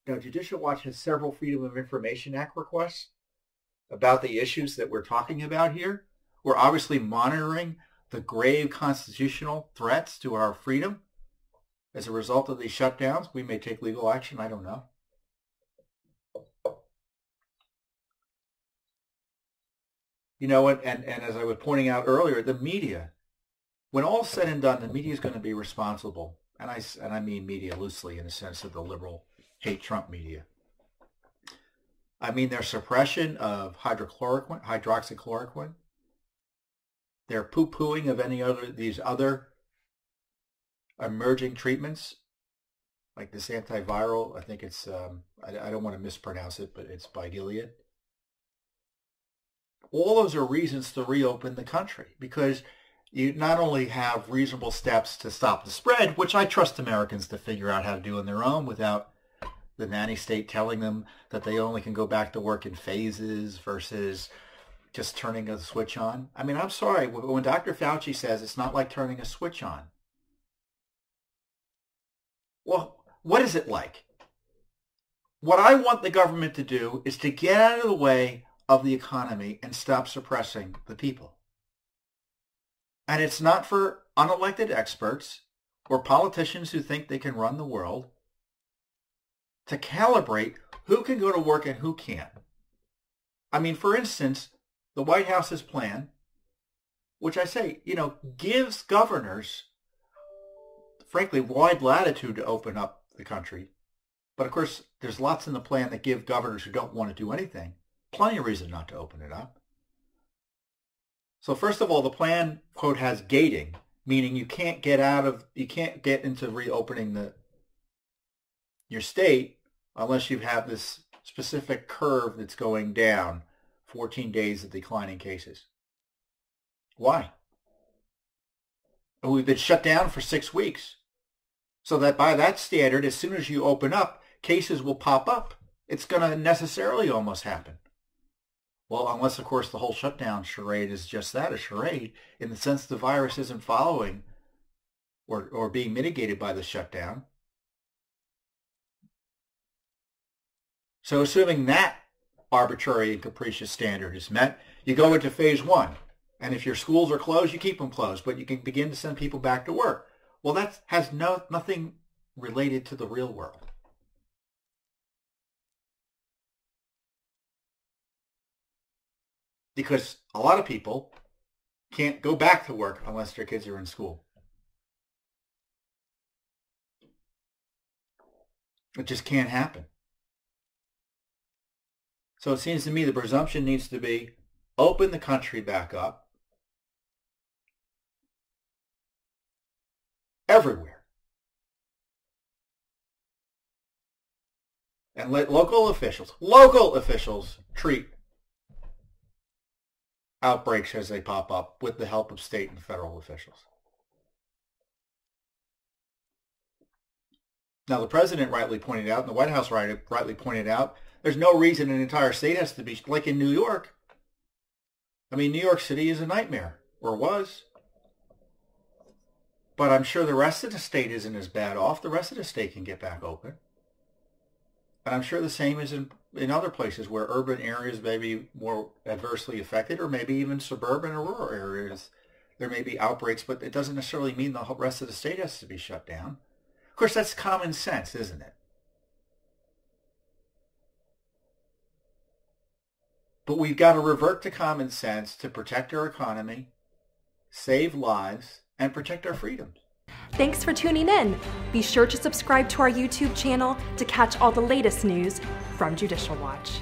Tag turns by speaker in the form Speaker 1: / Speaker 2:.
Speaker 1: Now, Judicial Watch has several Freedom of Information Act requests about the issues that we're talking about here. We're obviously monitoring the grave constitutional threats to our freedom. As a result of these shutdowns, we may take legal action. I don't know. You know, and as I was pointing out earlier, the media, when all's said and done, the media is going to be responsible. And I mean media loosely in the sense of the liberal hate Trump media. I mean their suppression of hydroxychloroquine, their poo-pooing of these other emerging treatments, like this antiviral. I think it's, I don't want to mispronounce it, but it's by Gilead. All those are reasons to reopen the country, because you not only have reasonable steps to stop the spread, which I trust Americans to figure out how to do on their own without the nanny state telling them that they only can go back to work in phases versus just turning a switch on. I mean, I'm sorry, when Dr. Fauci says it's not like turning a switch on, well, what is it like? What I want the government to do is to get out of the way of the economy and stop suppressing the people. And it's not for unelected experts or politicians who think they can run the world to calibrate who can go to work and who can't. I mean, for instance, the White House's plan, which I say, you know, gives governors, frankly, wide latitude to open up the country. But of course, there's lots in the plan that give governors who don't want to do anything plenty of reason not to open it up. So first of all, the plan, quote, has gating, meaning you can't get into reopening your state unless you have this specific curve that's going down, 14 days of declining cases. Why? We've been shut down for 6 weeks. So that by that standard, as soon as you open up, cases will pop up. It's going to necessarily almost happen. Well, unless, of course, the whole shutdown charade is just that, a charade, in the sense the virus isn't following or being mitigated by the shutdown. So assuming that arbitrary and capricious standard is met, you go into phase 1. And if your schools are closed, you keep them closed, but you can begin to send people back to work. Well, that has nothing related to the real world. Because a lot of people can't go back to work unless their kids are in school. It just can't happen. So it seems to me the presumption needs to be open the country back up everywhere. And let local officials treat outbreaks as they pop up with the help of state and federal officials. Now, the president rightly pointed out, and the White House rightly pointed out, there's no reason an entire state has to be like in New York. I mean, New York City is a nightmare, or was. But I'm sure the rest of the state isn't as bad off. The rest of the state can get back open. And I'm sure the same is in other places where urban areas may be more adversely affected, or maybe even suburban or rural areas. There may be outbreaks, but it doesn't necessarily mean the rest of the state has to be shut down. Of course, that's common sense, isn't it? But we've got to revert to common sense to protect our economy, save lives, and protect our freedoms.
Speaker 2: Thanks for tuning in. Be sure to subscribe to our YouTube channel to catch all the latest news from Judicial Watch.